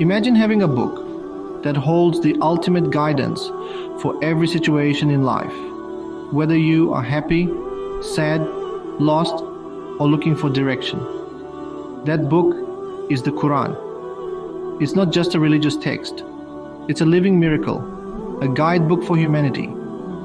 Imagine having a book that holds the ultimate guidance for every situation in life, whether you are happy, sad, lost, or looking for direction. That book is the Quran. It's not just a religious text. It's a living miracle, a guidebook for humanity,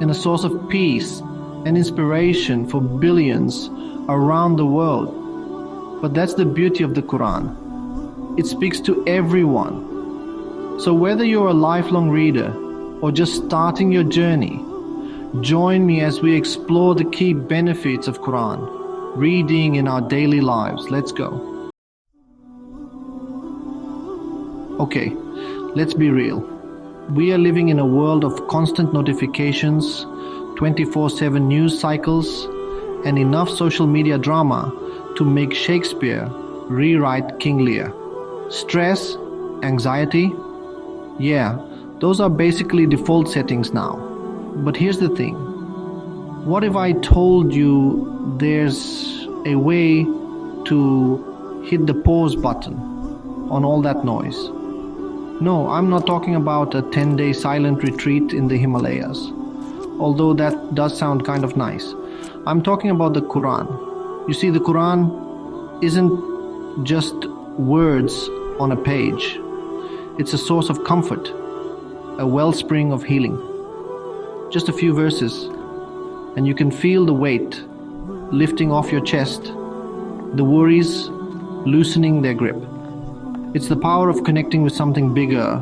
and a source of peace and inspiration for billions around the world. But that's the beauty of the Quran. It speaks to everyone. So whether you're a lifelong reader or just starting your journey, join me as we explore the key benefits of Quran reading in our daily lives. Let's go. Okay, let's be real. We are living in a world of constant notifications, 24/7 news cycles, and enough social media drama to make Shakespeare rewrite King Lear. Stress, anxiety, yeah, those are basically default settings now. But here's the thing. What if I told you there's a way to hit the pause button on all that noise? No, I'm not talking about a 10-day silent retreat in the Himalayas, although that does sound kind of nice. I'm talking about the Quran. You see, the Quran isn't just words on a page. It's a source of comfort, a wellspring of healing. Just a few verses, and you can feel the weight lifting off your chest, the worries loosening their grip. It's the power of connecting with something bigger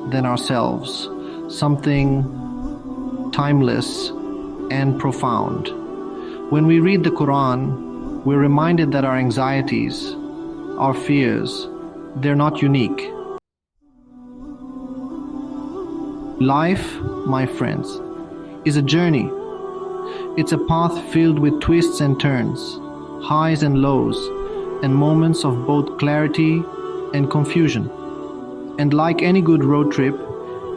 than ourselves, something timeless and profound. When we read the Quran, we're reminded that our anxieties, our fears, they're not unique. Life, my friends, is a journey. It's a path filled with twists and turns, highs and lows, and moments of both clarity and confusion. And like any good road trip,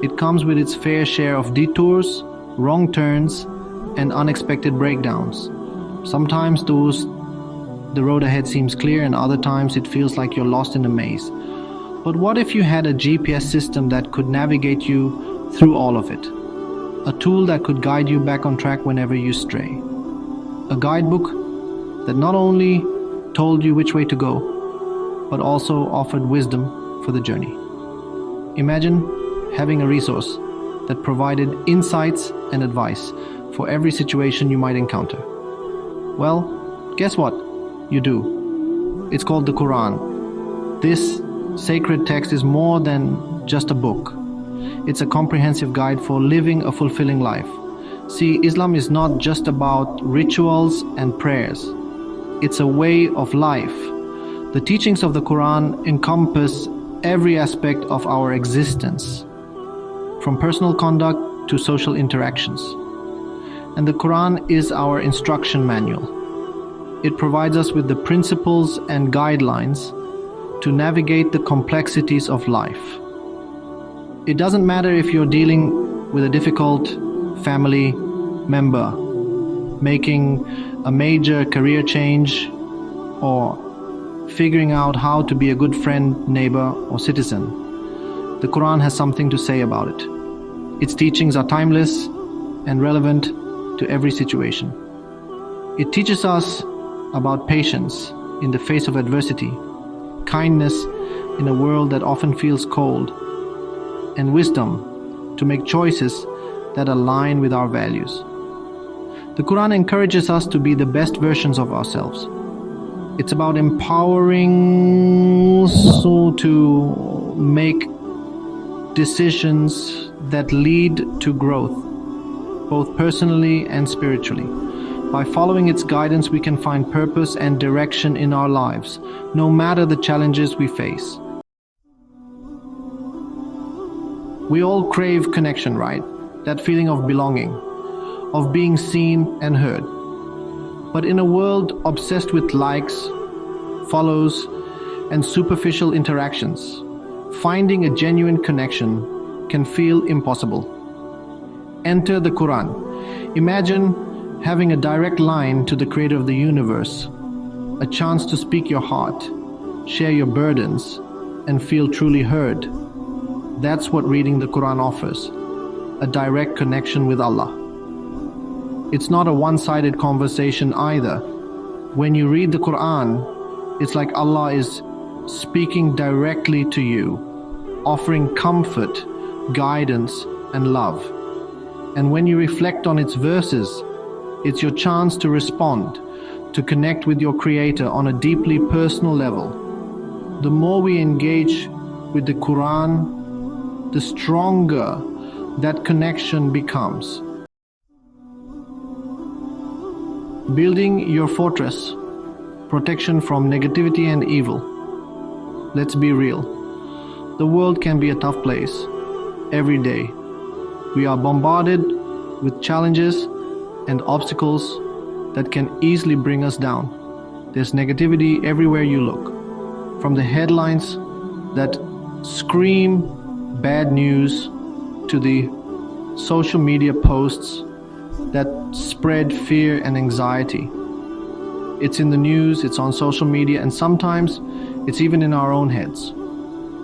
it comes with its fair share of detours, wrong turns, and unexpected breakdowns. Sometimes the road ahead seems clear, and other times it feels like you're lost in a maze. But what if you had a GPS system that could navigate you through all of it? A tool that could guide you back on track whenever you stray. A guidebook that not only told you which way to go, but also offered wisdom for the journey. Imagine having a resource that provided insights and advice for every situation you might encounter. Well, guess what? You do. It's called the Quran. This sacred text is more than just a book. It's a comprehensive guide for living a fulfilling life. See, Islam is not just about rituals and prayers. It's a way of life. The teachings of the Quran encompass every aspect of our existence, from personal conduct to social interactions. And the Quran is our instruction manual. It provides us with the principles and guidelines to navigate the complexities of life. It doesn't matter if you're dealing with a difficult family member, making a major career change, or figuring out how to be a good friend, neighbor, or citizen. The Quran has something to say about it. Its teachings are timeless and relevant to every situation. It teaches us about patience in the face of adversity, kindness in a world that often feels cold, and wisdom to make choices that align with our values. The Quran encourages us to be the best versions of ourselves. It's about empowering us to make decisions that lead to growth, both personally and spiritually. By following its guidance, we can find purpose and direction in our lives, no matter the challenges we face. We all crave connection, right? That feeling of belonging, of being seen and heard. But in a world obsessed with likes, follows, and superficial interactions, finding a genuine connection can feel impossible. Enter the Quran. Imagine having a direct line to the creator of the universe, a chance to speak your heart, share your burdens, and feel truly heard. That's what reading the Quran offers, a direct connection with Allah. It's not a one-sided conversation either. When you read the Quran, it's like Allah is speaking directly to you, offering comfort, guidance, and love. And when you reflect on its verses, it's your chance to respond, to connect with your Creator on a deeply personal level. The more we engage with the Quran, the stronger that connection becomes. Building your fortress, protection from negativity and evil. Let's be real. The world can be a tough place every day. We are bombarded with challenges and obstacles that can easily bring us down. There's negativity everywhere you look, from the headlines that scream bad news to the social media posts that spread fear and anxiety. It's in the news, it's on social media, and sometimes it's even in our own heads.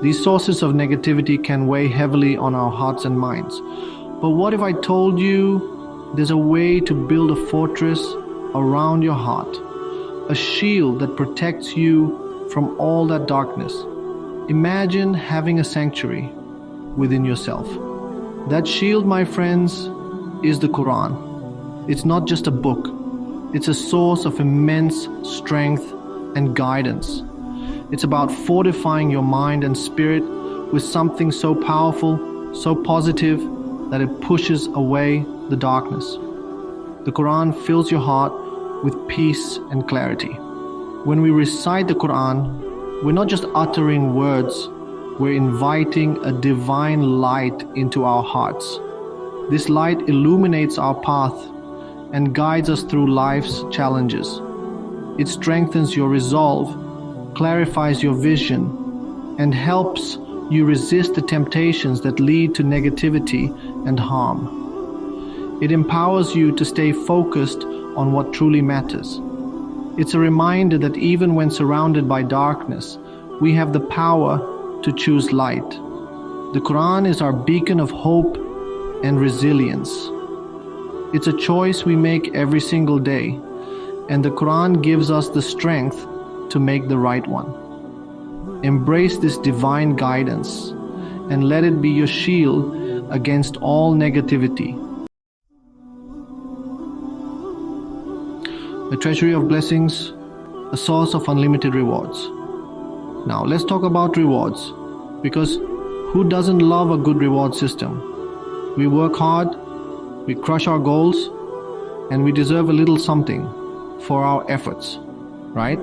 These sources of negativity can weigh heavily on our hearts and minds. But what if I told you there's a way to build a fortress around your heart, a shield that protects you from all that darkness? Imagine having a sanctuary within yourself. That shield, my friends, is the Quran. It's not just a book. It's a source of immense strength and guidance. It's about fortifying your mind and spirit with something so powerful, so positive, that it pushes away the darkness. The Quran fills your heart with peace and clarity. When we recite the Quran, we're not just uttering words, we're inviting a divine light into our hearts. This light illuminates our path and guides us through life's challenges. It strengthens your resolve, clarifies your vision, and helps you resist the temptations that lead to negativity and harm. It empowers you to stay focused on what truly matters. It's a reminder that even when surrounded by darkness, we have the power to choose light. The Quran is our beacon of hope and resilience. It's a choice we make every single day, and the Quran gives us the strength to make the right one. Embrace this divine guidance and let it be your shield against all negativity. A treasury of blessings, a source of unlimited rewards. Now let's talk about rewards, because who doesn't love a good reward system? We work hard, we crush our goals, and we deserve a little something for our efforts, right?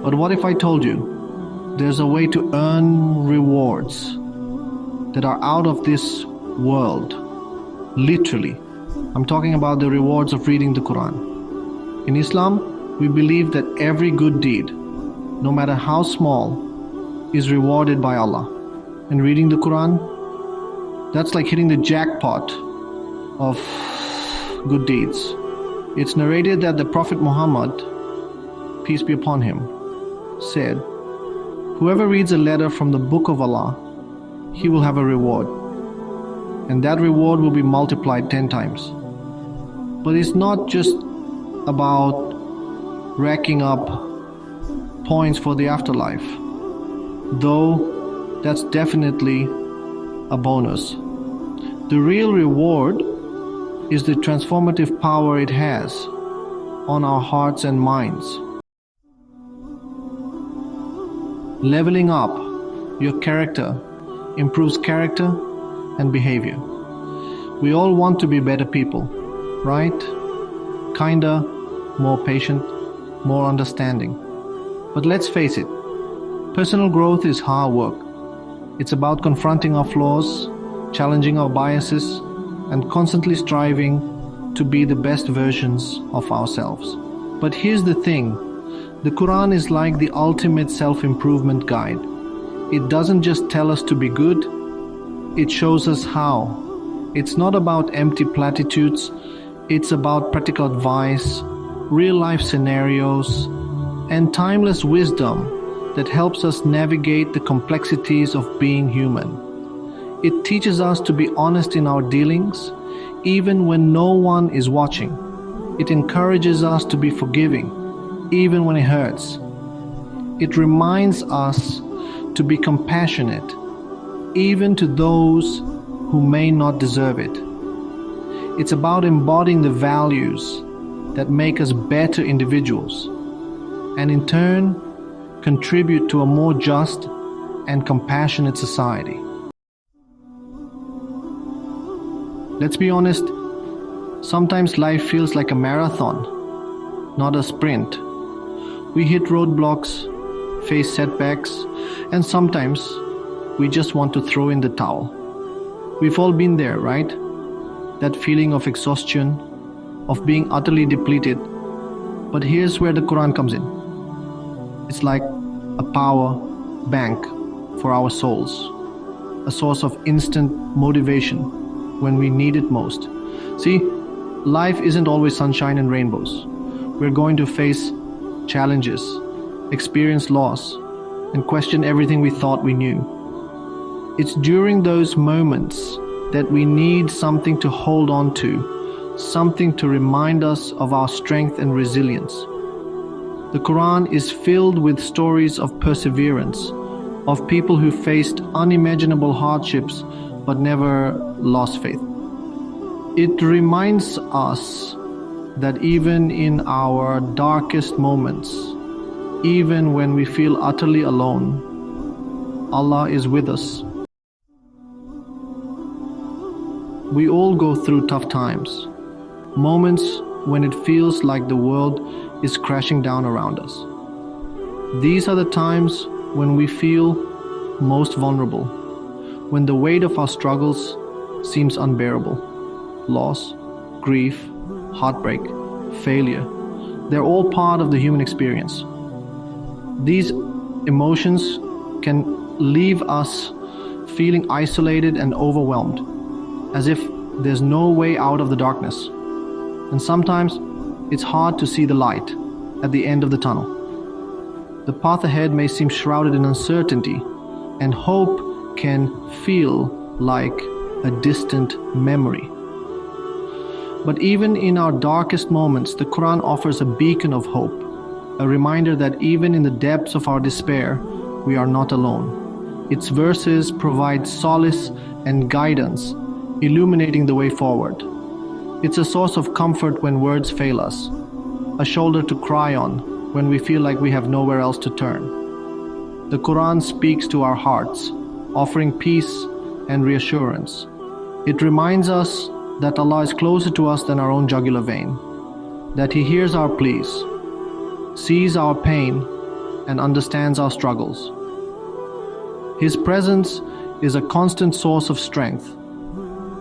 But what if I told you there's a way to earn rewards that are out of this world? Literally. I'm talking about the rewards of reading the Quran. In Islam, we believe that every good deed, no matter how small, is rewarded by Allah. And reading the Quran, that's like hitting the jackpot of good deeds. It's narrated that the Prophet Muhammad, peace be upon him, said, whoever reads a letter from the book of Allah, he will have a reward. And that reward will be multiplied 10 times. But it's not just about racking up points for the afterlife, though that's definitely a bonus. The real reward is the transformative power it has on our hearts and minds. Leveling up your character improves character and behavior. We all want to be better people, right? Kinder, more patient, more understanding. But let's face it, personal growth is hard work. It's about confronting our flaws, challenging our biases, and constantly striving to be the best versions of ourselves. But here's the thing, the Quran is like the ultimate self-improvement guide. It doesn't just tell us to be good, it shows us how. It's not about empty platitudes, it's about practical advice, real-life scenarios, and timeless wisdom that helps us navigate the complexities of being human. It teaches us to be honest in our dealings, even when no one is watching. It encourages us to be forgiving, even when it hurts. It reminds us to be compassionate, even to those who may not deserve it. It's about embodying the values that make us better individuals, and in turn, contribute to a more just and compassionate society. Let's be honest, sometimes life feels like a marathon, not a sprint. We hit roadblocks, face setbacks, and sometimes we just want to throw in the towel. We've all been there, right? That feeling of exhaustion, of being utterly depleted. But here's where the Quran comes in. It's like a power bank for our souls, a source of instant motivation when we need it most. See, life isn't always sunshine and rainbows. We're going to face challenges, experience loss, and question everything we thought we knew. It's during those moments that we need something to hold on to, something to remind us of our strength and resilience. The Quran is filled with stories of perseverance, of people who faced unimaginable hardships but never lost faith. It reminds us that even in our darkest moments, even when we feel utterly alone, Allah is with us. We all go through tough times, moments when it feels like the world is crashing down around us. These are the times when we feel most vulnerable, when the weight of our struggles seems unbearable. Loss, grief, heartbreak, failure, they're all part of the human experience. These emotions can leave us feeling isolated and overwhelmed, as if there's no way out of the darkness. And sometimes it's hard to see the light at the end of the tunnel. The path ahead may seem shrouded in uncertainty, and hope can feel like a distant memory. But even in our darkest moments, the Quran offers a beacon of hope, a reminder that even in the depths of our despair, we are not alone. Its verses provide solace and guidance, illuminating the way forward. It's a source of comfort when words fail us, a shoulder to cry on when we feel like we have nowhere else to turn. The Quran speaks to our hearts, offering peace and reassurance. It reminds us that Allah is closer to us than our own jugular vein, that He hears our pleas, sees our pain, and understands our struggles. His presence is a constant source of strength.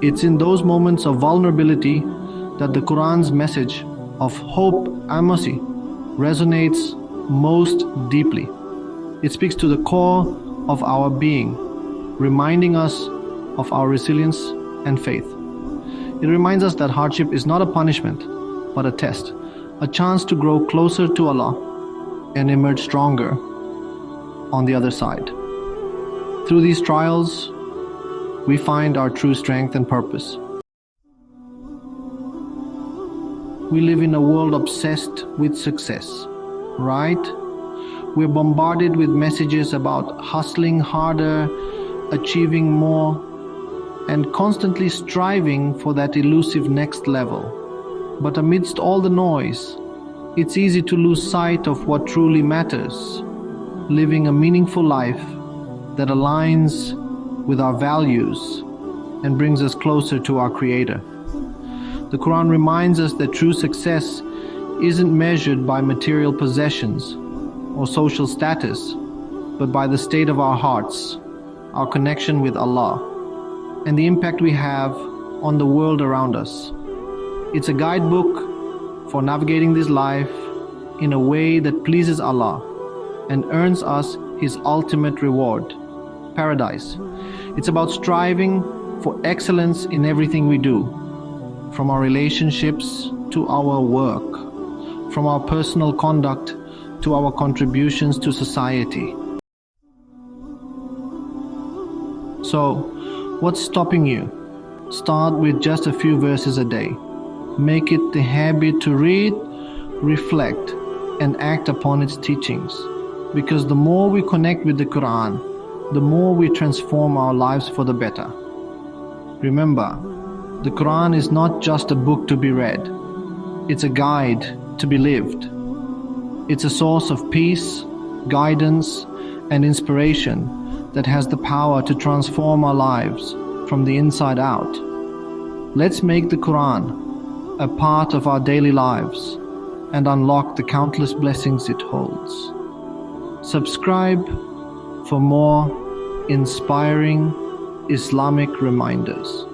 It's in those moments of vulnerability that the Quran's message of hope and mercy resonates most deeply. It speaks to the core of our being, reminding us of our resilience and faith. It reminds us that hardship is not a punishment, but a test, a chance to grow closer to Allah and emerge stronger on the other side. Through these trials, we find our true strength and purpose. We live in a world obsessed with success, right? We're bombarded with messages about hustling harder, achieving more, and constantly striving for that elusive next level. But amidst all the noise, it's easy to lose sight of what truly matters, living a meaningful life that aligns with our values and brings us closer to our Creator. The Quran reminds us that true success isn't measured by material possessions or social status, but by the state of our hearts, our connection with Allah, and the impact we have on the world around us. It's a guidebook for navigating this life in a way that pleases Allah and earns us His ultimate reward, paradise. It's about striving for excellence in everything we do, from our relationships to our work, from our personal conduct to our contributions to society. So, what's stopping you? Start with just a few verses a day. Make it the habit to read, reflect, and act upon its teachings. Because the more we connect with the Quran, the more we transform our lives for the better. Remember, the Quran is not just a book to be read. It's a guide to be lived. It's a source of peace, guidance, and inspiration that has the power to transform our lives from the inside out. Let's make the Quran a part of our daily lives and unlock the countless blessings it holds. Subscribe for more inspiring Islamic reminders.